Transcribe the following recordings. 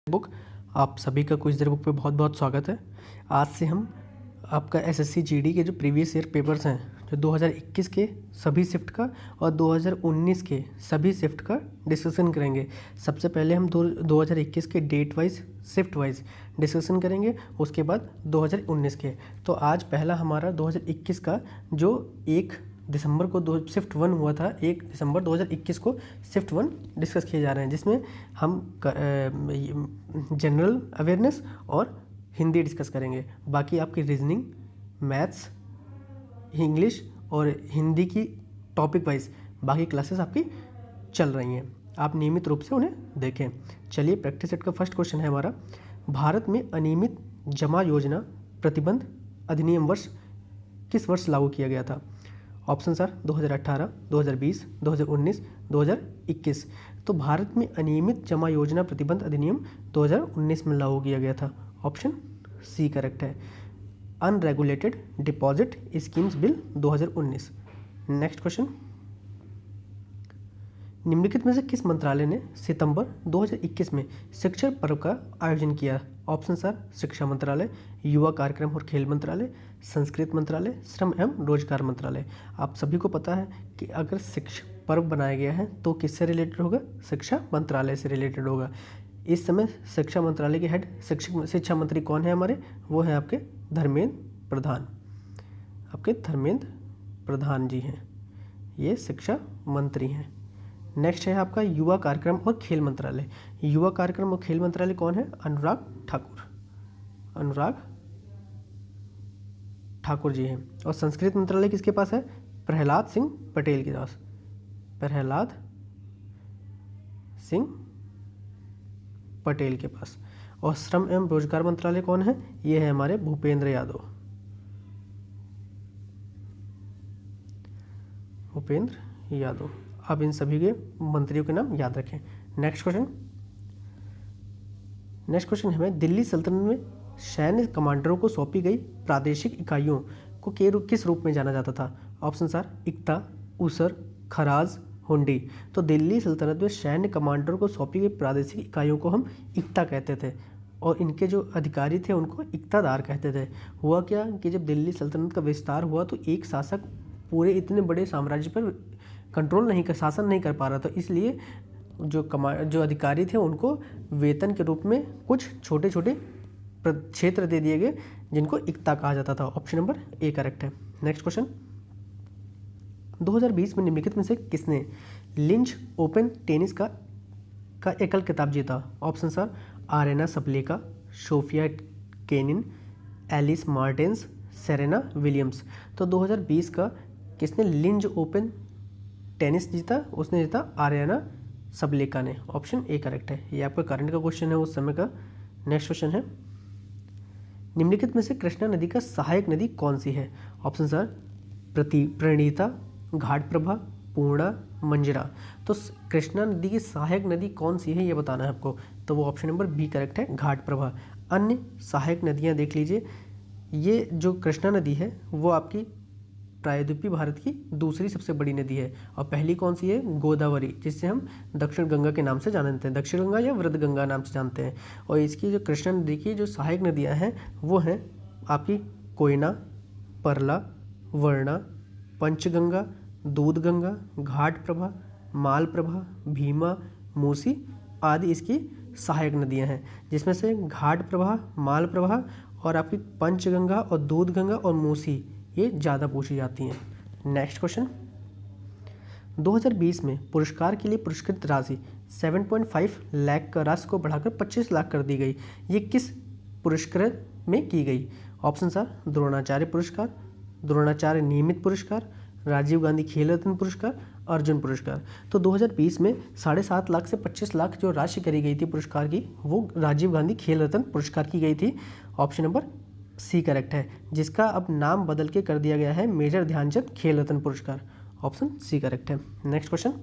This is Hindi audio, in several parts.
बुक। आप सभी का क्विज बुक पे बहुत बहुत स्वागत है। आज से हम आपका एसएससी जीडी के जो प्रीवियस ईयर पेपर्स हैं, जो 2021 के सभी शिफ्ट का और 2019 के सभी शिफ्ट का डिस्कशन करेंगे। सबसे पहले हम 2021 के date wise shift wise discussion करेंगे, उसके बाद 2019 के। तो आज पहला हमारा 2021 का जो 1 दिसंबर को शिफ्ट 1 हुआ था, 1 दिसंबर 2021 को शिफ्ट 1 डिस्कस किए जा रहे हैं, जिसमें हम जनरल अवेयरनेस और हिंदी डिस्कस करेंगे। बाकी आपकी रीजनिंग, मैथ्स, इंग्लिश और हिंदी की टॉपिक वाइज बाकी क्लासेस आपकी चल रही हैं। आप नियमित रूप से उन्हें देखें। चलिए, प्रैक्टिस सेट का फर्स्ट क्वेश्चन है हमारा, भारत में अनियमित जमा योजना प्रतिबंध अधिनियम किस वर्ष लागू किया गया था? Option sir 2018, 2020, 2019, 2021। तो भारत में अनियमित जमा योजना प्रतिबंध अधिनियम 2019 में लागू किया गया था। ऑप्शन सी करेक्ट है। Unregulated deposit schemes bill 2019। Next question, निम्नलिखित में से किस मंत्रालय ने सितंबर 2021 में शिक्षक पर्व का आयोजन किया? ऑप्शन सर शिक्षा मंत्रालय, युवा कार्यक्रम और खेल मंत्रालय, संस्कृति मंत्रालय, श्रम एवं रोजगार मंत्रालय। आप सभी को पता है कि अगर शिक्षक पर्व बनाया गया है तो किससे रिलेटेड होगा? शिक्षा मंत्रालय से रिलेटेड होगा। इस समय शिक्षा मंत्रालय के हेड शिक्षा मंत्री कौन है हमारे? वो है आपके धर्मेंद्र प्रधान। आपके धर्मेंद्र प्रधान जी हैं, ये शिक्षा मंत्री हैं। नेक्स्ट है आपका युवा कार्यक्रम और खेल मंत्रालय। युवा कार्यक्रम और खेल मंत्रालय कौन है? अनुराग ठाकुर जी हैं। और संस्कृति मंत्रालय किसके पास है? प्रहलाद सिंह पटेल के पास। प्रहलाद सिंह पटेल के पास। और श्रम एवं रोजगार मंत्रालय कौन है? ये है हमारे भूपेंद्र यादव। आप इन सभी के मंत्रियों के नाम याद रखें। नेक्स्ट क्वेश्चन है, दिल्ली सल्तनत में सैन्य कमांडरों को सौंपी गई प्रादेशिक इकाइयों को किस रूप में जाना जाता था? ऑप्शन सर इक्ता, उसर, खराज, हुंडी। तो दिल्ली सल्तनत में सैन्य कमांडरों को सौंपी गई प्रादेशिक इकाइयों को हम इक्ता कहते थे और इनके जो अधिकारी थे उनको इक्तादार कहते थे। हुआ क्या कि जब दिल्ली सल्तनत का विस्तार हुआ तो एक शासक पूरे इतने बड़े साम्राज्य पर शासन नहीं कर पा रहा था, इसलिए जो अधिकारी थे उनको वेतन के रूप में कुछ छोटे छोटे क्षेत्र दे दिए गए जिनको इक्ता कहा जाता था। ऑप्शन नंबर ए करेक्ट है। नेक्स्ट क्वेश्चन, 2020 में निम्नलिखित में से किसने लिंच ओपन टेनिस का एकल खिताब जीता? Option sir Aryna Sabalenka, Sofia Kenin, Elise Mertens, Serena Williams. तो 2020 का किसने लिंच ओपन टेनिस जीता? उसने जीता आर्याना सबलेका ने। ऑप्शन ए करेक्ट है। ये आपका करंट का क्वेश्चन है उस समय का। नेक्स्ट क्वेश्चन है, निम्नलिखित में से कृष्णा नदी का सहायक नदी कौन सी है? ऑप्शन सर प्रणीता, घाटप्रभा, पूर्णा, मंजरा। तो कृष्णा नदी की सहायक नदी कौन सी है ये बताना है आपको, तो वो ऑप्शन नंबर बी करेक्ट है, घाटप्रभा। अन्य सहायक नदियाँ देख लीजिए, ये जो कृष्णा नदी है वो आपकी प्रायद्वीपीय भारत की दूसरी सबसे बड़ी नदी है। और पहली कौन सी है? गोदावरी, जिससे हम दक्षिण गंगा के नाम से जानते हैं, दक्षिण गंगा या वृद्ध गंगा नाम से जानते हैं। और इसकी जो कृष्णा नदी की जो सहायक नदियां हैं वो हैं आपकी कोयना, परला, वर्णा, पंचगंगा, दूधगंगा, घाटप्रभा, मालप्रभा, भीमा, मूसी आदि इसकी सहायक नदियाँ हैं, जिसमें से घाटप्रभा, मालप्रभा और आपकी पंचगंगा और दूधगंगा और मूसी ये ज़्यादा पूछी जाती हैं। नेक्स्ट क्वेश्चन, 2020 में पुरस्कार के लिए पुरस्कृत राशि 7.5 लाख का राशि को बढ़ाकर 25 लाख कर दी गई। ये किस पुरस्कृत में की गई? ऑप्शन सर द्रोणाचार्य पुरस्कार, द्रोणाचार्य नियमित पुरस्कार, राजीव गांधी खेल रत्न पुरस्कार, अर्जुन पुरस्कार। तो 2020 में 7.5 लाख से 25 लाख जो राशि करी गई थी पुरस्कार की, वो राजीव गांधी खेल रत्न पुरस्कार की गई थी। ऑप्शन नंबर सी करेक्ट है, जिसका अब नाम बदल के कर दिया गया है मेजर ध्यानचंद खेल रत्न पुरस्कार। ऑप्शन सी करेक्ट है। Next question,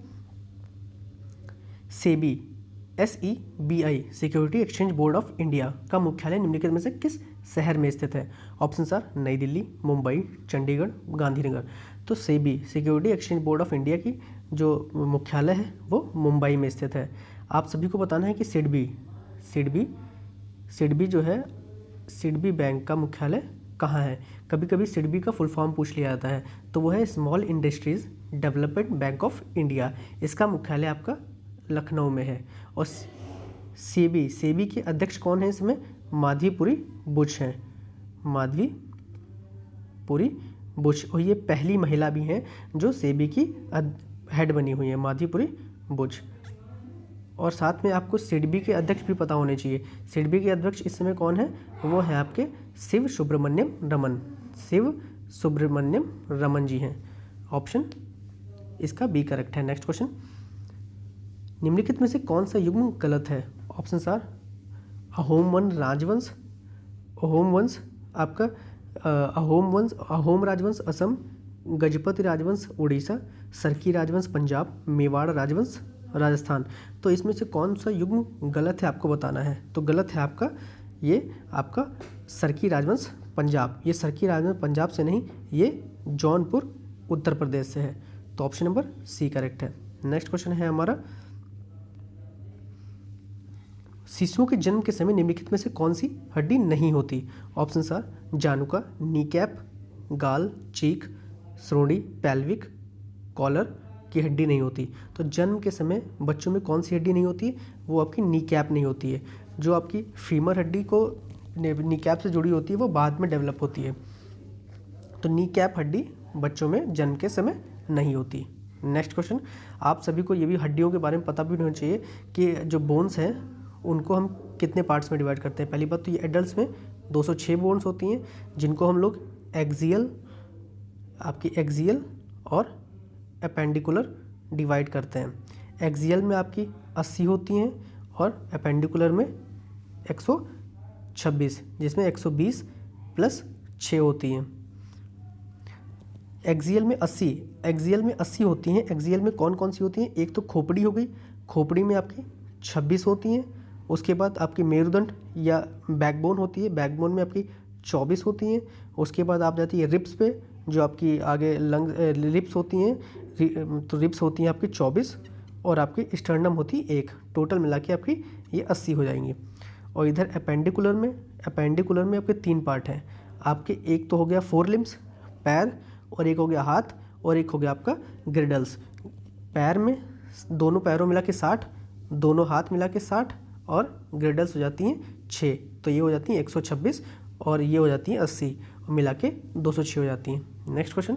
SEBI SEBI security exchange board of India का मुख्यालय निम्नलिखित में से किस शहर में स्थित है? ऑप्शन सर नई दिल्ली, मुंबई, चंडीगढ़, गांधीनगर। तो SEBI security exchange board of India की जो मुख्यालय है वो मुंबई में स्थित है। आप सभी को बताना है कि सिडबी, सिडबी जो है, सिडबी बैंक का मुख्यालय कहाँ है? कभी कभी सिडबी का फुल फॉर्म पूछ लिया जाता है, तो वो है small industries development bank of India. इसका मुख्यालय आपका लखनऊ में है। और सेबी, सेबी के अध्यक्ष कौन है इसमें? माधवीपुरी बुच हैं, माधवीपुरी बुच, और ये पहली महिला भी हैं जो सेबी की हेड बनी हुई है, माधवीपुरी बुच। और साथ में आपको सिडबी के अध्यक्ष भी पता होने चाहिए। सिडबी के अध्यक्ष इस समय कौन है? वो है आपके शिव सुब्रमण्यम रमन, शिव सुब्रमण्यम रमन जी हैं। ऑप्शन इसका बी करेक्ट है। नेक्स्ट क्वेश्चन, निम्नलिखित में से कौन सा युग्म गलत है? ऑप्शन आर अहोम वन राजवंश, अहोम वंश आपका अहोम राजवंश असम, गजपति राजवंश उड़ीसा, सरकी राजवंश पंजाब, मेवाड़ राजवंश राजस्थान। तो इसमें से कौन सा युग्म गलत है आपको बताना है। तो गलत है आपका ये आपका सरकी राजवंश पंजाब। ये सरकी राजवंश पंजाब से नहीं, ये जौनपुर उत्तर प्रदेश से है। तो ऑप्शन नंबर सी करेक्ट है। नेक्स्ट क्वेश्चन है हमारा, शिशुओं के जन्म के समय निम्नलिखित में से कौन सी हड्डी नहीं होती? ऑप्शन आर जानुका, नीकैप, गाल, चीक, श्रोणि, पैल्विक, कॉलर की हड्डी नहीं होती। तो जन्म के समय बच्चों में कौन सी हड्डी नहीं होती है? वो आपकी नीकैप नहीं होती है। जो आपकी फीमर हड्डी को नीकैप से जुड़ी होती है वो बाद में डेवलप होती है। तो नीकैप हड्डी बच्चों में जन्म के समय नहीं होती। नेक्स्ट क्वेश्चन, आप सभी को ये भी हड्डियों के बारे में पता भी होना चाहिए कि जो बोन्स हैं उनको हम कितने पार्ट्स में डिवाइड करते हैं। पहली बात तो ये एडल्ट्स में 206 बोन्स होती हैं, जिनको हम लोग एक्सियल, आपकी एक्सियल और एपेंडिकुलर डिवाइड करते हैं। एक्सियल में आपकी 80 होती हैं और एपेंडिकुलर में 126, जिसमें 120 प्लस 6 होती हैं। एक्सियल में 80 होती हैं। एक्सियल में कौन कौन सी होती हैं? एक तो खोपड़ी हो गई, खोपड़ी में आपकी 26 होती हैं। उसके बाद आपकी मेरुदंड या बैकबोन होती है, बैकबोन में आपकी 24 होती हैं। उसके बाद आप जाती है रिब्स पे, जो आपकी आगे लंग रिब्स होती हैं, तो रिब्स होती हैं आपकी 24 और आपकी स्टर्नम होती है 1। टोटल मिला के आपकी ये 80 हो जाएंगी। और इधर एपेंडिकुलर में आपके 3 पार्ट हैं आपके। एक तो हो गया 4 लिम्स, पैर, और एक हो गया हाथ, और एक हो गया आपका ग्रिडल्स। पैर में दोनों पैरों मिला के 60, दोनों हाथ मिला के 60, और ग्रिडल्स हो जाती हैं 6। तो ये हो जाती हैं 126 और ये हो जाती हैं 80, और मिला के 206 हो जाती हैं। नेक्स्ट क्वेश्चन,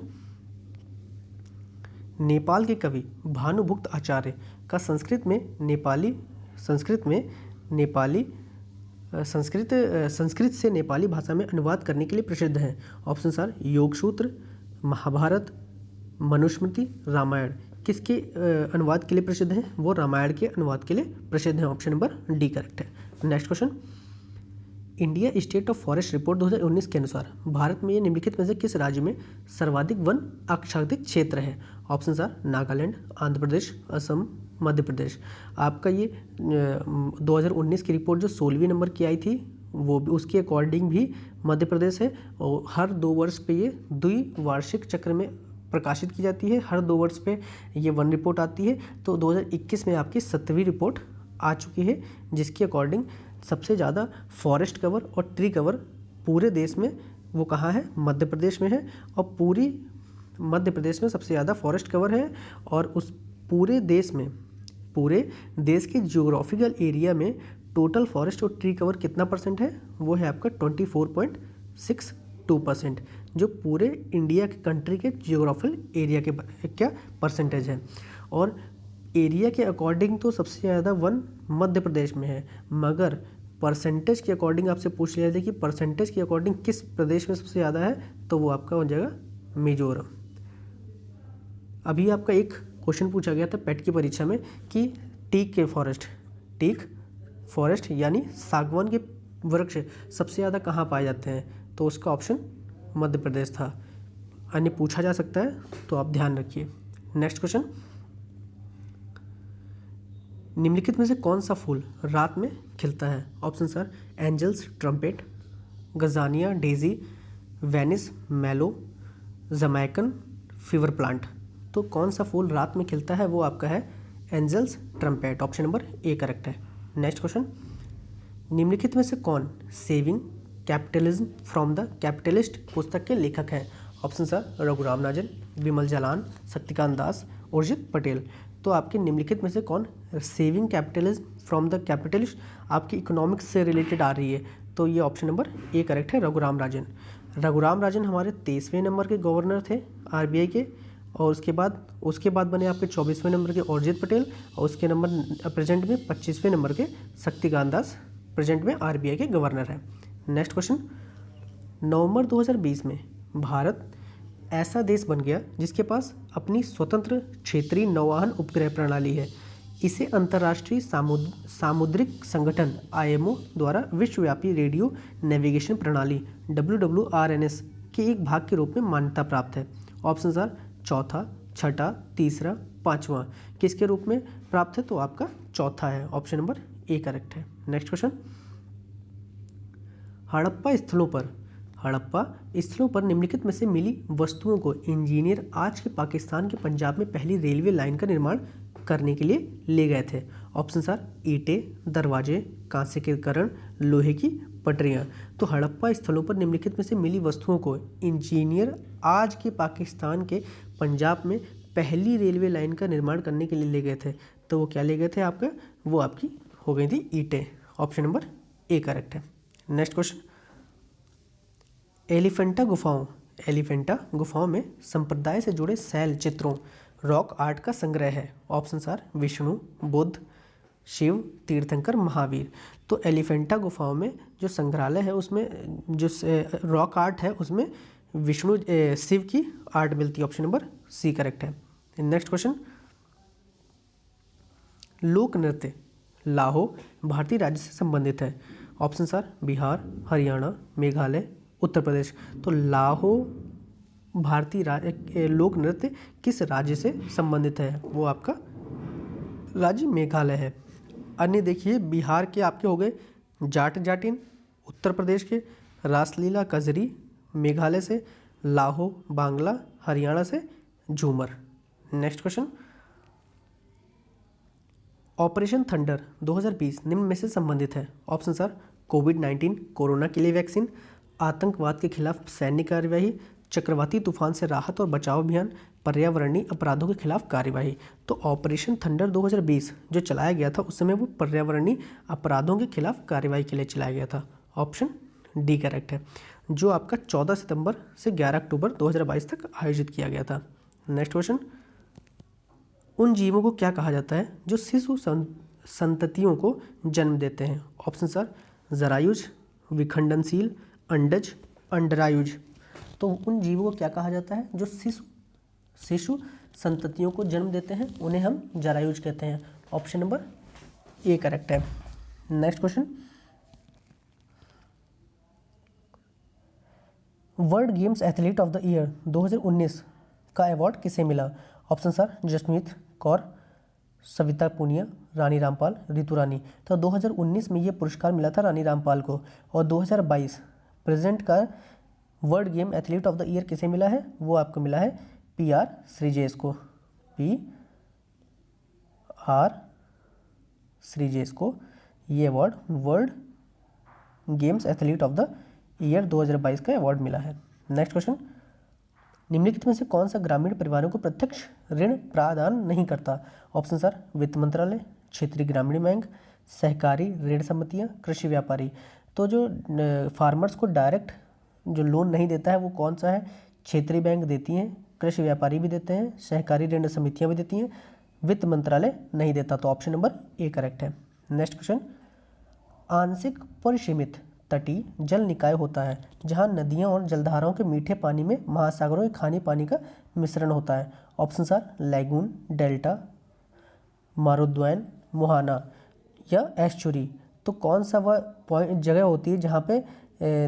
नेपाल के कवि भानुभुक्त आचार्य का संस्कृत से नेपाली भाषा में अनुवाद करने के लिए प्रसिद्ध हैं। Option are Yogasutra, Mahabharata, Manusmriti, Ramayana. किसके अनुवाद के लिए प्रसिद्ध हैं? वो रामायण के अनुवाद के लिए प्रसिद्ध हैं। ऑप्शन नंबर डी करेक्ट है। Next question, India state of forest report 2019 के अनुसार भारत में ये निम्नलिखित में से किस राज्य में सर्वाधिक वन आच्छादित क्षेत्र है? Option are Nagaland, Andhra Pradesh, Assam, Madhya Pradesh. आपका ये 2019 की रिपोर्ट जो 16वीं नंबर की आई थी, वो भी उसके अकॉर्डिंग भी मध्य प्रदेश है। और हर 2 वर्ष पे ये द्विवार्षिक चक्र में प्रकाशित की जाती है। हर 2 वर्ष पे ये वन रिपोर्ट आती है। तो 2021 में आपकी 7वीं रिपोर्ट आ चुकी है, जिसके अकॉर्डिंग सबसे ज़्यादा फॉरेस्ट कवर और ट्री कवर पूरे देश में वो कहाँ है? मध्य प्रदेश में है। और पूरी मध्य प्रदेश में सबसे ज़्यादा फॉरेस्ट कवर है। और उस पूरे देश के जियोग्राफिकल एरिया में टोटल फॉरेस्ट और ट्री कवर कितना परसेंट है? वो है आपका 24.62%, जो पूरे इंडिया के कंट्री के जियोग्राफिकल एरिया के क्या परसेंटेज है। और एरिया के अकॉर्डिंग तो सबसे ज़्यादा वन मध्य प्रदेश में है, मगर परसेंटेज के अकॉर्डिंग आपसे पूछ लिया जाए कि परसेंटेज के अकॉर्डिंग किस प्रदेश में सबसे ज़्यादा है, तो वो आपका हो जाएगा मिजोरम। अभी आपका एक क्वेश्चन पूछा गया था पेट की परीक्षा में कि टीक फॉरेस्ट यानी सागवान के वृक्ष सबसे ज़्यादा कहाँ पाए जाते हैं? तो उसका ऑप्शन मध्य प्रदेश था। अन्य पूछा जा सकता है, तो आप ध्यान रखिए। नेक्स्ट क्वेश्चन, निम्नलिखित में से कौन सा फूल रात में खिलता है? Option sir angel's trumpet, gazania daisy, Venice mallow, Jamaican fever plant. तो कौन सा फूल रात में खिलता है? वो आपका है Angels Trumpet. Option number A correct है। नेक्स्ट क्वेश्चन, निम्नलिखित में से कौन Saving Capitalism from the Capitalist पुस्तक के लेखक हैं? Option sir Raghuram Rajan, Bimal Jalan, Shaktikanta Das, Urjit Patel. तो आपके निम्नलिखित में से कौन Saving Capitalism from the Capitalist आपकी इकोनॉमिक्स से रिलेटेड आ रही है? तो ये ऑप्शन नंबर ए करेक्ट है, रघुराम राजन। रघुराम राजन हमारे 23वें नंबर के गवर्नर थे आरबीआई के, और उसके बाद बने आपके 24वें नंबर के उर्जित पटेल, और उसके नंबर प्रेजेंट में 25वें नंबर के शक्तिकांत दास प्रेजेंट में आरबीआई के गवर्नर हैं। नेक्स्ट क्वेश्चन, नवंबर 2020 में भारत ऐसा देश बन गया जिसके पास अपनी स्वतंत्र क्षेत्रीय नौवहन उपग्रह प्रणाली है। इसे अंतर्राष्ट्रीय सामुद्रिक संगठन आईएमओ द्वारा विश्वव्यापी रेडियो नेविगेशन प्रणाली WWRNS के एक भाग के रूप में मान्यता प्राप्त है। ऑप्शन सर चौथा, छठा, तीसरा, पांचवा किसके रूप में प्राप्त है? तो आपका चौथा है, ऑप्शन नंबर ए करेक्ट है। नेक्स्ट क्वेश्चन, हड़प्पा स्थलों पर निम्नलिखित में से मिली वस्तुओं को इंजीनियर आज के पाकिस्तान के पंजाब में पहली रेलवे लाइन का निर्माण करने के लिए ले गए थे। ऑप्शन सर ईंटें, दरवाजे, कांसे के उपकरण, लोहे की पटरियां। तो हड़प्पा स्थलों पर निम्नलिखित में से मिली वस्तुओं को इंजीनियर आज के पाकिस्तान के पंजाब में पहली रेलवे लाइन का निर्माण करने के लिए ले गए थे। तो वो क्या ले गए थे आपका? वो आपकी हो गई थी ईंटें। ऑप्शन नंबर ए करेक्ट है। नेक्स्ट क्वेश्चन, एलिफेंटा गुफाओं में संप्रदाय से जुड़े शैल चित्रों रॉक आर्ट का संग्रह है। ऑप्शन सर विष्णु, बुद्ध, शिव, तीर्थंकर, महावीर। तो एलिफेंटा गुफाओं में जो संग्रहालय है उसमें जो रॉक आर्ट है उसमें विष्णु शिव की आर्ट मिलती है। ऑप्शन नंबर सी करेक्ट है। नेक्स्ट क्वेश्चन, लोक नृत्य लाहो भारतीय राज्य से संबंधित है। Option sir Bihar, Haryana, Meghalaya, Uttar Pradesh. तो लाहो भारतीय लोक नृत्य किस राज्य से संबंधित है? वो आपका राज्य मेघालय है। अन्य देखिए, बिहार के आपके हो गए जाट जाटिन, उत्तर प्रदेश के रासलीला कजरी, मेघालय से लाहो बांग्ला, हरियाणा से झूमर। नेक्स्ट क्वेश्चन, ऑपरेशन थंडर 2020 निम्न में से संबंधित है। ऑप्शन सर कोविड-19 कोरोना के लिए वैक्सीन, आतंकवाद के खिलाफ सैन्य कार्यवाही, चक्रवाती तूफान से राहत और बचाव अभियान, पर्यावरणीय अपराधों के खिलाफ कार्यवाही। तो ऑपरेशन थंडर 2020 जो चलाया गया था उस समय वो पर्यावरणीय अपराधों के खिलाफ कार्यवाही के लिए चलाया गया था। ऑप्शन डी करेक्ट है, जो आपका 14 सितंबर से 11 अक्टूबर 2022 तक आयोजित किया गया था। नेक्स्ट क्वेश्चन, उन जीवों को क्या कहा जाता है जो शिशु संततियों को जन्म देते हैं? ऑप्शन सर जरायुज, विखंडनशील, अंडज, अंडरायुज। तो उन जीवों को क्या कहा जाता है जो शिशु संततियों को जन्म देते हैं? उन्हें हम जरायुज कहते हैं। ऑप्शन नंबर ए करेक्ट है। Next question, world games athlete of the year 2019 का अवार्ड किसे मिला? ऑप्शन सर जसमीत कौर, सविता पूनिया, रानी रामपाल, रितु रानी। तो 2019 में ये पुरस्कार मिला था रानी रामपाल को, और 2022 प्रेजेंट का world game athlete of the year किसे मिला है? वो आपको मिला है PR श्रीजेश को। PR श्रीजेश को ये award world games athlete of the year 2022 का अवार्ड मिला है। नेक्स्ट क्वेश्चन, निम्नलिखित में से कौन सा ग्रामीण परिवारों को प्रत्यक्ष ऋण प्रदान नहीं करता? ऑप्शन सर वित्त मंत्रालय, क्षेत्रीय ग्रामीण बैंक, सहकारी ऋण समितियां, कृषि व्यापारी। तो जो फार्मर्स को डायरेक्ट जो लोन नहीं देता है वो कौन सा है? क्षेत्रीय बैंक देती हैं, कृषि व्यापारी भी देते हैं, सहकारी ऋण समितियां भी देती हैं, वित्त मंत्रालय नहीं देता। तो ऑप्शन नंबर ए करेक्ट है। नेक्स्ट क्वेश्चन, आंशिक परिसीमित तटीय जल निकाय होता है जहां नदियों और जलधाराओं के मीठे पानी में महासागरों के खारे पानी का मिश्रण होता है। ऑप्शन सर लैगून, डेल्टा, मारुद्वैन, मुहाना या एस्चुरी। तो कौन सा वह जगह होती है जहाँ पे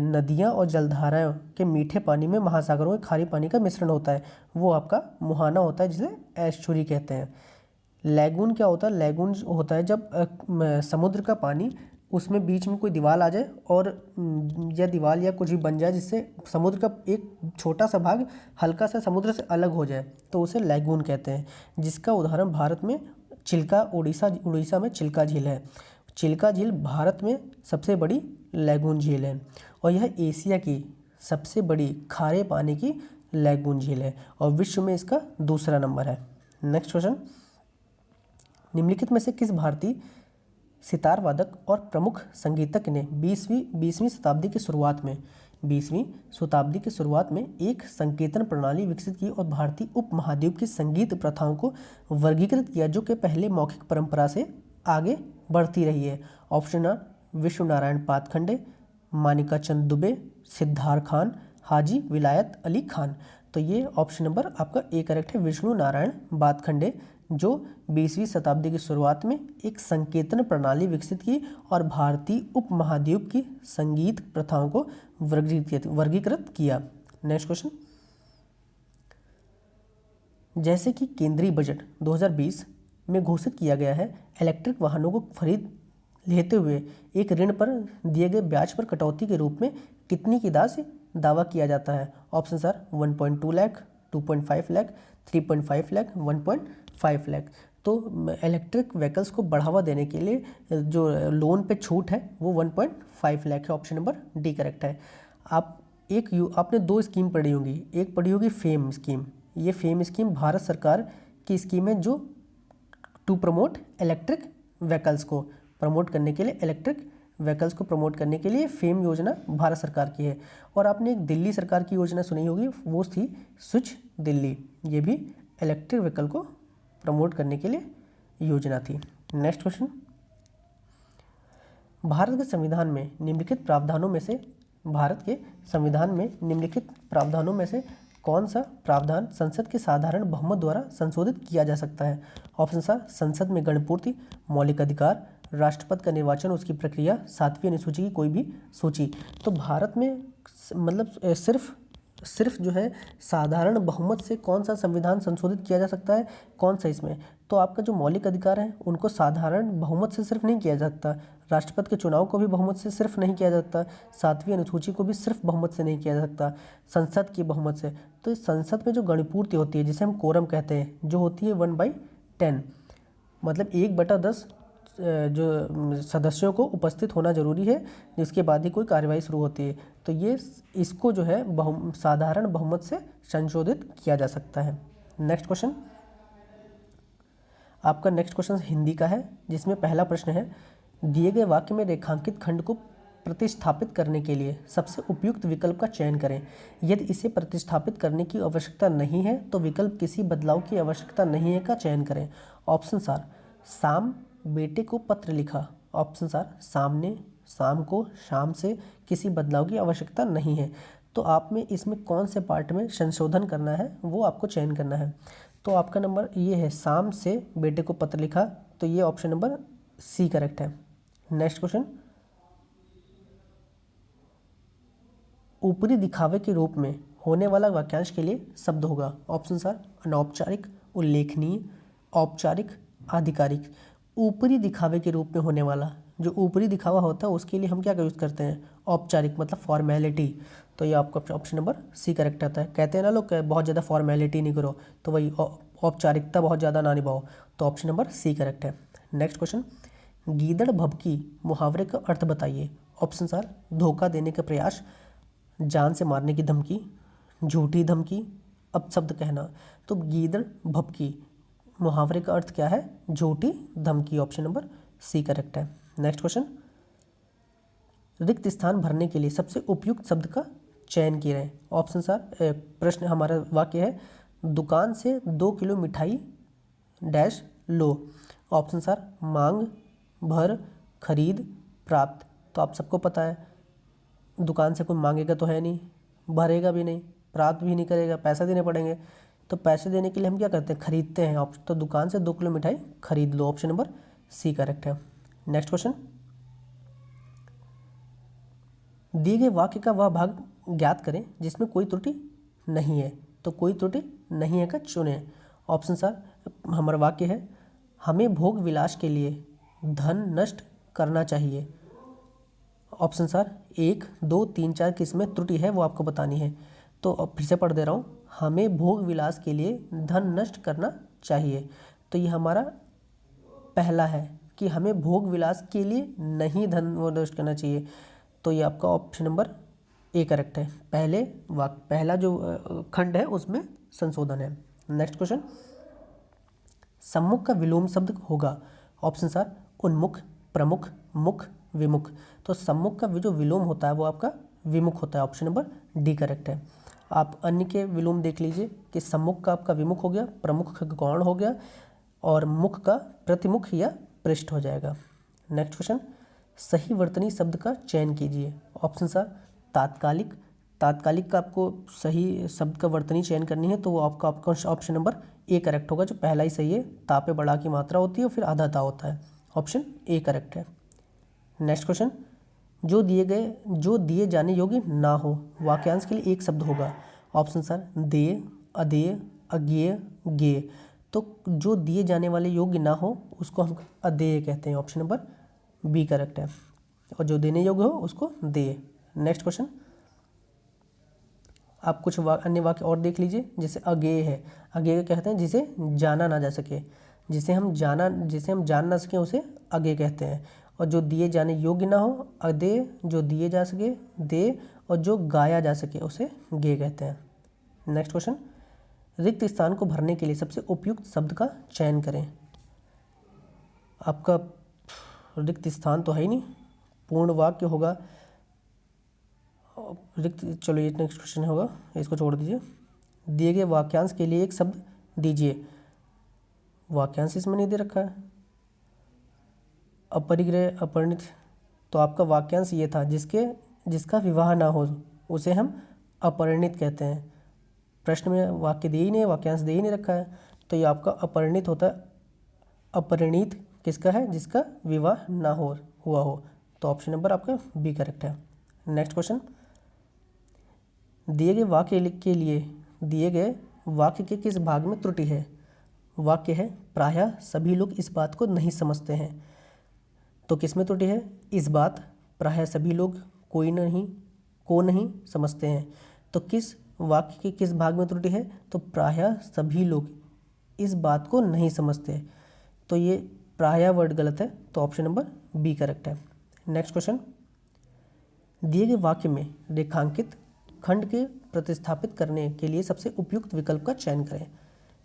नदियाँ और जलधाराओं के मीठे पानी में महासागरों के खारे पानी का मिश्रण होता है? वो आपका मुहाना होता है, जिसे एस्चुरी कहते हैं। लैगून क्या होता है? लैगून होता है जब समुद्र का पानी उसमें बीच में कोई दीवार आ जाए और या दीवार या कुछ भी बन जाए जिससे समुद्र का एक छोटा सा भाग हल्का सा समुद्र से अलग हो जाए, तो उसे लैगून कहते हैं। जिसका उदाहरण भारत में चिल्का, उड़ीसा में चिल्का झील है। चिल्का झील भारत में सबसे बड़ी लैगून झील है और यह एशिया की सबसे बड़ी खारे पानी की लैगून झील है और विश्व में इसका दूसरा नंबर है। नेक्स्ट क्वेश्चन, निम्नलिखित में से किस भारतीय सितार वादक और प्रमुख संगीतज्ञ ने 20वीं शताब्दी की शुरुआत में 20वीं शताब्दी की शुरुआत में एक संकेतन प्रणाली विकसित की और भारतीय उपमहाद्वीप की संगीत प्रथाओं को वर्गीकृत किया जो कि पहले मौखिक परंपरा से आगे बढ़ती रही है? ऑप्शन आ विश्व नारायण पातखंडे, मानिका चंद दुबे, सिद्धार्थ खान, हाजी विलायत अली खान। तो ये ऑप्शन नंबर आपका ए करेक्ट है, विष्णु नारायण बातखंडे, जो 20वीं शताब्दी की शुरुआत में एक संकेतन प्रणाली विकसित की और भारतीय उपमहाद्वीप की संगीत प्रथाओं को वर्गीकृत किया। नेक्स्ट क्वेश्चन, जैसे कि केंद्रीय बजट 2020 में घोषित किया गया है, इलेक्ट्रिक वाहनों को खरीद लेते हुए एक ऋण पर दिए गए ब्याज पर कटौती के रूप में कितनी की दर से दावा किया जाता है? Option sir 1.2 lakh, 2.5 lakh, 3.5 lakh, 1.5 lakh. तो इलेक्ट्रिक व्हीकल्स को बढ़ावा देने के लिए जो लोन पे छूट है वो 1.5 लाख है। ऑप्शन नंबर डी करेक्ट है। आपने दो स्कीम पढ़ी होगी, एक पढ़ी होगी फेम स्कीम। ये फेम स्कीम भारत सरकार की स्कीम है जो टू प्रमोट इलेक्ट्रिक व्हीकल्स को प्रमोट करने के लिए, इलेक्ट्रिक व्हीकल्स को प्रमोट करने के लिए फेम योजना भारत सरकार की है। और आपने एक दिल्ली सरकार की योजना सुनी होगी, वो थी स्विच दिल्ली, ये भी इलेक्ट्रिक व्हीकल को प्रमोट करने के लिए योजना थी। नेक्स्ट क्वेश्चन, भारत के संविधान में निम्नलिखित प्रावधानों में से कौन सा प्रावधान संसद के साधारण बहुमत द्वारा संशोधित किया जा सकता है? ऑप्शन सा संसद में गणपूर्ति, मौलिक अधिकार, राष्ट्रपति का निर्वाचन, उसकी प्रक्रिया, 7वीं अनुसूची की कोई भी सूची। तो भारत में मतलब सिर्फ जो है साधारण बहुमत से कौन सा संविधान संशोधित किया जा सकता है, कौन सा इसमें? तो आपका जो मौलिक अधिकार है उनको साधारण बहुमत से सिर्फ नहीं किया जा सकता, राष्ट्रपति के चुनाव को भी बहुमत से सिर्फ नहीं किया जा सकता, 7वीं अनुसूची को भी सिर्फ बहुमत से नहीं किया जा सकता, संसद की बहुमत से। तो इस संसद में जो गणपूर्ति होती है जिसे हम कोरम कहते हैं, जो होती है 1/10, मतलब 1/10 जो सदस्यों को उपस्थित होना जरूरी है, जिसके बाद ही कोई कार्यवाही शुरू होती है। तो ये इसको जो है साधारण बहुमत से संशोधित किया जा सकता है। नेक्स्ट क्वेश्चन, आपका नेक्स्ट क्वेश्चन हिंदी का है, जिसमें पहला प्रश्न है, दिए गए वाक्य में रेखांकित खंड को प्रतिस्थापित करने के लिए सबसे उपयुक्त विकल्प का चयन करें। यदि इसे प्रतिस्थापित करने की आवश्यकता नहीं है तो विकल्प किसी बदलाव की आवश्यकता नहीं है का चयन करें। ऑप्शन आर शाम बेटे को पत्र लिखा, ऑप्शन आर शाम को शाम से किसी बदलाव की आवश्यकता नहीं है। तो आप में इसमें कौन से पार्ट में संशोधन करना है वो आपको चयन करना है। तो आपका नंबर ये है, शाम से बेटे को पत्र लिखा, तो ये ऑप्शन नंबर सी करेक्ट है। नेक्स्ट क्वेश्चन, ऊपरी दिखावे के रूप में होने वाला वाक्यांश के लिए शब्द होगा। ऑप्शन आर अनौपचारिक, उल्लेखनीय, औपचारिक, आधिकारिक। ऊपरी दिखावे के रूप में होने वाला, जो ऊपरी दिखावा होता है उसके लिए हम क्या यूज़ करते हैं? औपचारिक, मतलब फॉर्मेलिटी। तो ये आपका ऑप्शन नंबर सी करेक्ट आता है। कहते हैं ना लोग बहुत ज़्यादा फॉर्मेलिटी नहीं करो, तो वही औपचारिकता बहुत ज़्यादा ना निभाओ, तो ऑप्शन नंबर सी करेक्ट है। नेक्स्ट क्वेश्चन, गीदड़ भभकी मुहावरे का अर्थ बताइए। ऑप्शन आर धोखा देने का प्रयास, जान से मारने की धमकी, झूठी धमकी, अपशब्द कहना। तो गीदड़ भभकी मुहावरे का अर्थ क्या है? झूठी धमकी। ऑप्शन नंबर सी करेक्ट है। नेक्स्ट क्वेश्चन, रिक्त स्थान भरने के लिए सबसे उपयुक्त शब्द का चयन किए रहे। ऑप्शन आर प्रश्न हमारा वाक्य है, दुकान से 2 किलो मिठाई डैश लो। ऑप्शन आर मांग, भर, खरीद, प्राप्त। तो आप सबको पता है दुकान से कोई मांगेगा तो है नहीं, भरेगा भी नहीं, प्राप्त भी नहीं करेगा, पैसे देने पड़ेंगे। तो पैसे देने के लिए हम क्या करते हैं? खरीदते हैं। तो दुकान से 2 किलो मिठाई खरीद लो। ऑप्शन नंबर सी करेक्ट है। नेक्स्ट क्वेश्चन, दिए गए वाक्य का वह भाग ज्ञात करें जिसमें कोई त्रुटि नहीं है। तो कोई त्रुटि नहीं है का चुनें। ऑप्शन आर हमारा वाक्य है, हमें भोग विलास के लिए धन नष्ट करना चाहिए। ऑप्शन आर 1, 2, 3, 4 किसमें त्रुटि है वो आपको बतानी है। तो अब फिर से पढ़ दे रहा हूँ, हमें भोग विलास के लिए धन नष्ट करना चाहिए। तो ये हमारा पहला है कि हमें भोग विलास के लिए नहीं धन नष्ट करना चाहिए। तो ये आपका ऑप्शन नंबर ए करेक्ट है। पहला जो खंड है उसमें संशोधन है। नेक्स्ट क्वेश्चन, सम्मुख का विलोम शब्द होगा। ऑप्शन आर उन्मुख, प्रमुख, मुख, विमुख। तो सम्मुख का जो विलोम होता है वो आपका विमुख होता है। ऑप्शन नंबर डी करेक्ट है। आप अन्य के विलोम देख लीजिए कि सम्मुख का आपका विमुख हो गया, प्रमुख का गौण हो गया और मुख का प्रतिमुख या पृष्ठ हो जाएगा। नेक्स्ट क्वेश्चन, सही वर्तनी शब्द का चयन कीजिए। ऑप्शन आर तात्कालिक। तात्कालिक का आपको सही शब्द का वर्तनी चयन करनी है तो वो आपका ऑप्शन नंबर ए करेक्ट होगा। जो पहला ही सही है, ता पे बड़ा की मात्रा होती है और फिर आधा ता होता है। ऑप्शन ए करेक्ट है। नेक्स्ट क्वेश्चन, जो दिए जाने योग्य ना हो, वाक्यांश के लिए एक शब्द होगा। ऑप्शन सर देय, अदेय, अज्ञेय, ज्ञेय। तो जो दिए जाने वाले योग्य ना हो उसको हम अदेय कहते हैं। ऑप्शन नंबर बी करेक्ट है। और जो देने योग्य हो उसको देय। नेक्स्ट क्वेश्चन, आप कुछ अन्य वाक्य और देख लीजिए। जैसे अज्ञेय है, अज्ञेय कहते हैं जिसे जाना ना जा सके, जिसे हम जान ना सकें उसे अज्ञेय कहते हैं। और जो दिए जाने योग्य ना हो अदेय, जो दिए जा सके देय, और जो गाया जा सके उसे गेय कहते हैं। नेक्स्ट क्वेश्चन, रिक्त स्थान को भरने के लिए सबसे उपयुक्त शब्द का चयन करें। आपका रिक्त स्थान तो है ही नहीं, पूर्ण वाक्य होगा रिक्त। चलो ये नेक्स्ट क्वेश्चन होगा, इसको छोड़ दीजिए। दिए गए वाक्यांश के लिए एक शब्द दीजिए। वाक्यांश इसमें नहीं दे रखा है। अपरिग्रह, अपरिणित। तो आपका वाक्यांश ये था जिसका विवाह ना हो उसे हम अपरिणित कहते हैं। प्रश्न में वाक्य दे ही नहीं, वाक्यांश दे ही नहीं रखा है, तो ये आपका अपरिणित होता है। अपरिणित किसका है? जिसका विवाह ना हुआ हो। तो ऑप्शन नंबर आपका बी करेक्ट है। नेक्स्ट क्वेश्चन, दिए गए वाक्य के किस भाग में त्रुटि है? वाक्य है प्रायः सभी लोग इस बात को नहीं समझते हैं। तो किस में त्रुटि है? इस बात, प्रायः सभी लोग, को नहीं समझते हैं। तो किस वाक्य के किस भाग में त्रुटि है? तो प्रायः सभी लोग इस बात को नहीं समझते। तो ये प्रायः वर्ड गलत है, तो ऑप्शन नंबर बी करेक्ट है। नेक्स्ट क्वेश्चन, दिए गए वाक्य में रेखांकित खंड के प्रतिस्थापित करने के लिए सबसे उपयुक्त विकल्प का चयन करें।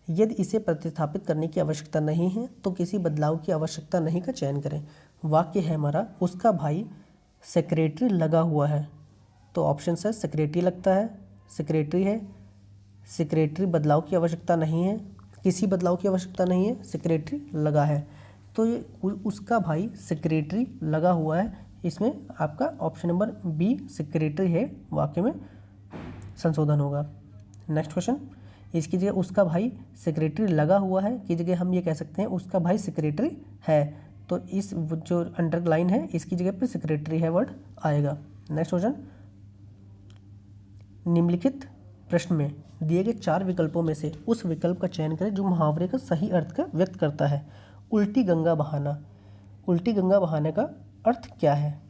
यदि इसे प्रतिस्थापित करने की आवश्यकता नहीं है तो किसी बदलाव की आवश्यकता नहीं का चयन करें। वाक्य है हमारा, उसका भाई सेक्रेटरी लगा हुआ है। तो ऑप्शन है सेक्रेटरी लगता है, सेक्रेटरी है, सेक्रेटरी बदलाव की आवश्यकता नहीं है, किसी बदलाव की आवश्यकता नहीं है, सेक्रेटरी लगा है। तो ये उसका भाई सेक्रेटरी लगा हुआ है, इसमें आपका ऑप्शन नंबर बी सेक्रेटरी है, वाक्य में संशोधन होगा। नेक्स्ट क्वेश्चन, इसकी जगह उसका भाई सेक्रेटरी लगा हुआ है की जगह हम ये कह सकते हैं उसका भाई सेक्रेटरी है। तो इस जो अंडरलाइन है इसकी जगह पे सेक्रेटरी है वर्ड आएगा। नेक्स्ट क्वेश्चन, निम्नलिखित प्रश्न में दिए गए 4 विकल्पों में से उस विकल्प का चयन करें जो मुहावरे का सही अर्थ का व्यक्त करता है। उल्टी गंगा बहाना। उल्टी गंगा बहाने का अर्थ क्या है?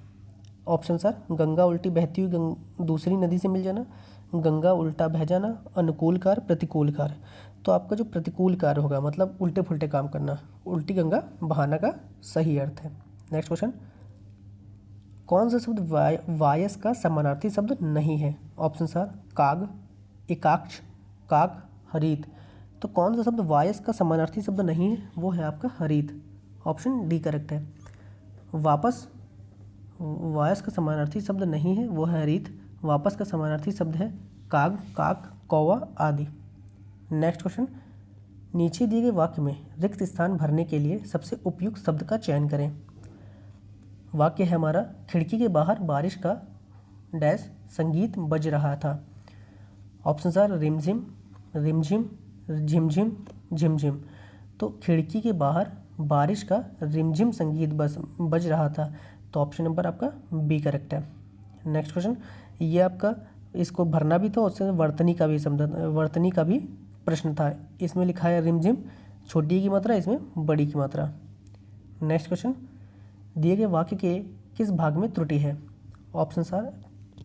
ऑप्शन सर गंगा उल्टी बहती हुई दूसरी नदी से मिल जाना, गंगा उल्टा बह जाना, अनुकूल कार्य, प्रतिकूल कार्य। तो आपका जो प्रतिकूल कार्य होगा मतलब उल्टे फुल्टे काम करना, उल्टी गंगा बहाना का सही अर्थ है। नेक्स्ट क्वेश्चन, कौन सा शब्द वायस का समानार्थी शब्द नहीं है? ऑप्शन सर काग, एकाक्ष, काक, हरित। तो कौन सा शब्द वायस का समानार्थी शब्द नहीं है? वो है आपका हरित। ऑप्शन डी करेक्ट है। वापस वायस का समानार्थी शब्द नहीं है, वो है हरित। वापस का समानार्थी शब्द है काग, काक, कौवा आदि। नेक्स्ट क्वेश्चन, नीचे दिए गए वाक्य में रिक्त स्थान भरने के लिए सबसे उपयुक्त शब्द का चयन करें। वाक्य है हमारा, खिड़की के बाहर बारिश का डैश संगीत बज रहा था। ऑप्शन आर रिमझिम, रिमझिम, झिमझिम, झिमझिम। तो खिड़की के बाहर बारिश का रिमझिम संगीत बज रहा था। तो ऑप्शन नंबर आपका बी करेक्ट है। नेक्स्ट क्वेश्चन, ये आपका इसको भरना भी था, उससे वर्तनी का भी प्रश्न था। इसमें लिखा है रिमझिम, छोटी की मात्रा, इसमें बड़ी की मात्रा। नेक्स्ट क्वेश्चन, दिए गए वाक्य के किस भाग में त्रुटि है? ऑप्शन आर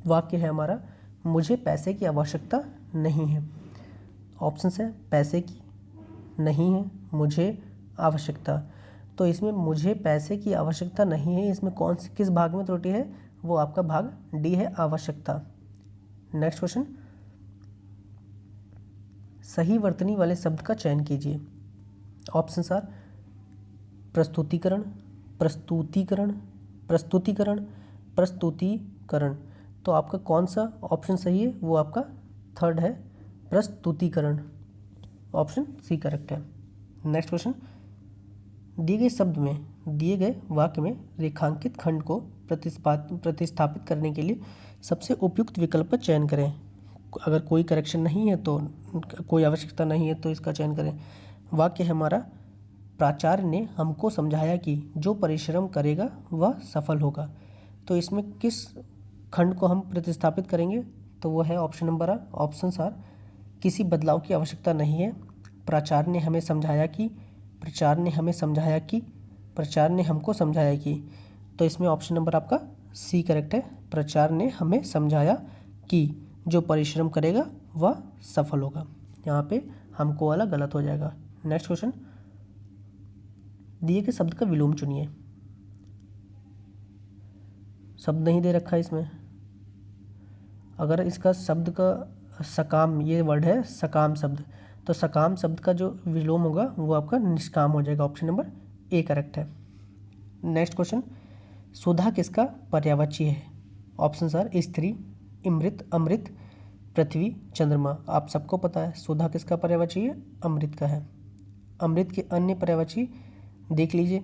वाक्य है हमारा, मुझे पैसे की आवश्यकता नहीं है। ऑप्शन है पैसे की नहीं है, मुझे आवश्यकता। तो इसमें मुझे पैसे की आवश्यकता नहीं है, इसमें कौन सी किस भाग में त्रुटि है, वो आपका भाग डी है, आवश्यकता। नेक्स्ट क्वेश्चन, सही वर्तनी वाले शब्द का चयन कीजिए। ऑप्शंस आर प्रस्तुतिकरण, प्रस्तुतिकरण, प्रस्तुतिकरण, प्रस्तुतिकरण। तो आपका कौन सा ऑप्शन सही है, वो आपका थर्ड है, प्रस्तुतिकरण। ऑप्शन सी करेक्ट है। नेक्स्ट क्वेश्चन, दिए गए शब्द में, दिए गए वाक्य में रेखांकित खंड को प्रतिस्थापित करने के लिए सबसे उपयुक्त विकल्प का चयन करें। अगर कोई करेक्शन नहीं है तो, कोई आवश्यकता नहीं है तो इसका चयन करें। वाक्य है हमारा, प्राचार्य ने हमको समझाया कि जो परिश्रम करेगा वह सफल होगा। तो इसमें किस खंड को हम प्रतिस्थापित करेंगे, तो वो है option number are, options are, किसी बदलाव की आवश्यकता नहीं है, प्राचार्य ने हमें समझाया कि, प्राचार्य ने हमें समझाया कि, प्राचार्य ने हमको समझाया कि। तो इसमें ऑप्शन नंबर आपका सी करेक्ट है, प्राचार्य ने हमें समझाया कि जो परिश्रम करेगा वह सफल होगा। यहाँ पे हमको वाला गलत हो जाएगा। नेक्स्ट क्वेश्चन, दिए गए शब्द का विलोम चुनिए। शब्द नहीं दे रखा है इसमें। अगर इसका शब्द का सकाम, ये वर्ड है सकाम शब्द, तो सकाम शब्द का जो विलोम होगा वो आपका निष्काम हो जाएगा। ऑप्शन नंबर ए करेक्ट है। नेक्स्ट क्वेश्चन, सुधा किसका पर्यायवाची है? ऑप्शन आर स्त्री, अमृत, अमृत, पृथ्वी, चंद्रमा। आप सबको पता है सुधा किसका पर्यायवाची है, अमृत का है। अमृत के अन्य पर्यायवाची देख लीजिए।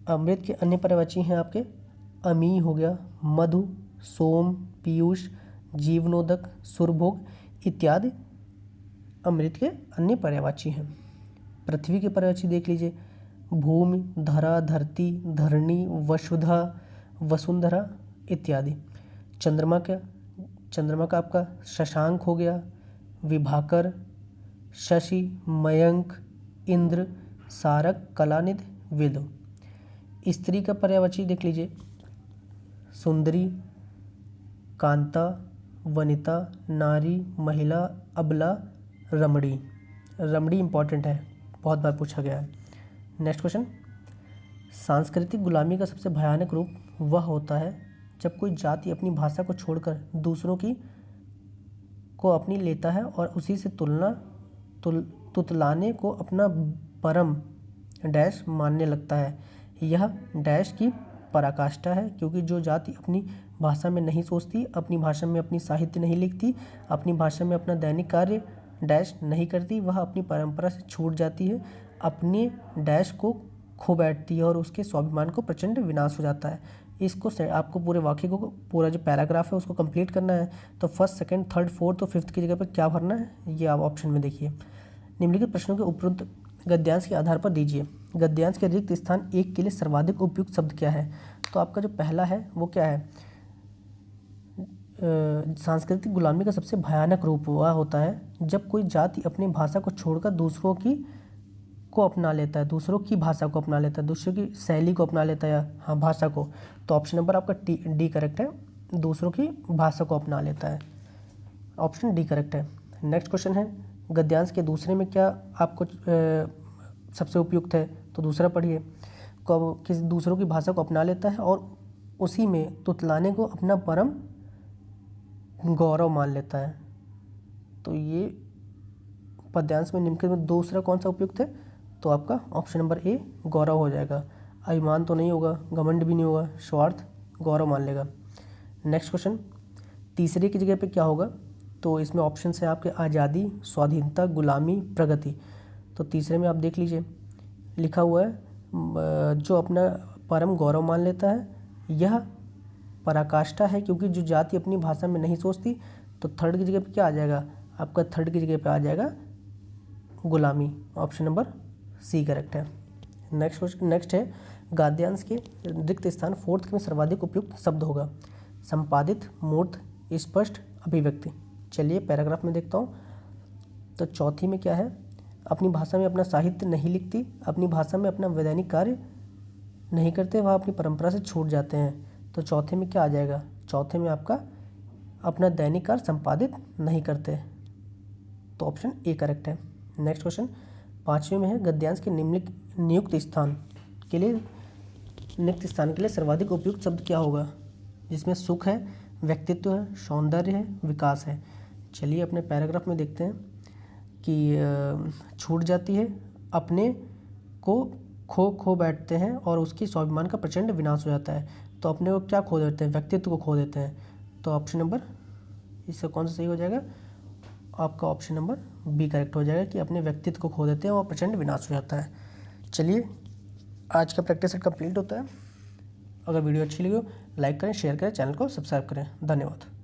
अमृत के अन्य पर्यायवाची हैं आपके अमी हो गया, मधु, सोम, पीयूष, जीवनोदक, सुरभोग इत्यादि अमृत के अन्य पर्यायवाची हैं। पृथ्वी के पर्यायवाची देख लीजिए, भूमि, धरा, धरती, धरणी, वसुधा, वसुंधरा इत्यादि। चंद्रमा का आपका शशांक हो गया, विभाकर, शशि, मयंक, इंद्र, सारक, कलानिधि, विदु। स्त्री का पर्यायवाची देख लीजिए, सुंदरी, कांता, वनिता, नारी, महिला, अबला, रमणी। रमणी इंपॉर्टेंट है, बहुत बार पूछा गया है। नेक्स्ट क्वेश्चन, सांस्कृतिक गुलामी का सबसे भयानक रूप वह होता है जब कोई जाति अपनी भाषा को छोड़कर दूसरों की को अपनी लेता है और उसी से तुतलाने को अपना परम डैश मानने लगता है। यह डैश की पराकाष्ठा है, क्योंकि जो जाति अपनी भाषा में नहीं सोचती, अपनी भाषा में अपनी साहित्य नहीं लिखती, अपनी भाषा में अपना दैनिक कार्य डैश नहीं करती, वह अपनी परंपरा से छूट जाती है, अपने डैश को खो बैठती है और उसके स्वाभिमान को प्रचंड विनाश हो जाता है। इसको आपको पूरे वाक्य को, पूरा जो पैराग्राफ है उसको कंप्लीट करना है। तो फर्स्ट, सेकंड, थर्ड, फोर्थ और फिफ्थ की जगह पर क्या भरना है, ये आप ऑप्शन में देखिए। निम्नलिखित प्रश्नों के उपरोक्त गद्यांश के आधार पर दीजिए। गद्यांश के रिक्त स्थान 1 के लिए सर्वाधिक उपयुक्त शब्द क्या है? तो आपका जो पहला है वो क्या है, सांस्कृतिक गुलामी का सबसे भयानक रूप वह होता है जब कोई जाति अपनी भाषा को छोड़कर दूसरों की को अपना लेता है, दूसरों की भाषा को अपना लेता है, दूसरों की शैली को अपना लेता है, हाँ भाषा को। तो ऑप्शन नंबर आपका डी करेक्ट है, दूसरों की भाषा को अपना लेता है। ऑप्शन डी करेक्ट है। नेक्स्ट क्वेश्चन है, गद्यांश के दूसरे में क्या आपको सबसे उपयुक्त है? तो दूसरा पढ़िए। कब किसी दूसरों की भाषा को अपना लेता है और उसी में तुतलाने को अपना परम गौरव मान लेता है। तो ये पद्यांश में निम्नलिखित में दूसरा कौन सा उपयुक्त है? तो आपका ऑप्शन नंबर ए गौरव हो जाएगा। अभिमान तो नहीं होगा, घमंड भी नहीं होगा, स्वार्थ, गौरव मान लेगा। नेक्स्ट क्वेश्चन, तीसरे की जगह पे क्या होगा? तो इसमें ऑप्शन है आपके आज़ादी, स्वाधीनता, गुलामी, प्रगति। तो तीसरे में आप देख लीजिए, लिखा हुआ है जो अपना परम गौरव मान लेता है, यह पराकाष्ठा है, क्योंकि जो जाति अपनी भाषा में नहीं सोचती। तो थर्ड की जगह पे क्या आ जाएगा? आपका थर्ड की जगह पे आ जाएगा गुलामी। ऑप्शन नंबर सी करेक्ट है। नेक्स्ट है, गद्यांश के रिक्त स्थान फोर्थ में सर्वाधिक उपयुक्त शब्द होगा। संपादित, मूर्त, स्पष्ट, अभिव्यक्ति। चलिए पैराग्राफ में देखता हूँ। तो चौथी में क्या है? अपनी भाषा में अपना साहित्य नहीं लिखती, अपनी भाषा में अपना वैधानिक कार्य नहीं करते, वह अपनी परंपरा से छूट जाते हैं। तो चौथे में क्या आ जाएगा? चौथे में आपका अपना दैनिक कार्य संपादित नहीं करते। तो ऑप्शन ए करेक्ट है। नेक्स्ट क्वेश्चन, पाँचवें में है, गद्यांश के निम्नलिखित नियुक्त स्थान के लिए नित्य स्थान के लिए सर्वाधिक उपयुक्त शब्द क्या होगा, जिसमें सुख है, व्यक्तित्व है, सौंदर्य है, विकास है। चलिए अपने पैराग्राफ में देखते हैं कि छूट जाती है, अपने को खो बैठते हैं और उसकी स्वाभिमान का प्रचंड विनाश हो जाता है। तो अपने को क्या खो देते हैं, व्यक्तित्व को खो देते हैं। तो ऑप्शन नंबर इससे कौन सा सही हो जाएगा, आपका ऑप्शन नंबर बी करेक्ट हो जाएगा कि अपने व्यक्तित्व को खो देते हैं और प्रचंड विनाश हो जाता है। चलिए आज का प्रैक्टिस सेट कंप्लीट होता है। अगर वीडियो अच्छी लगी हो लाइक करें, शेयर करें, चैनल को सब्सक्राइब करें। धन्यवाद।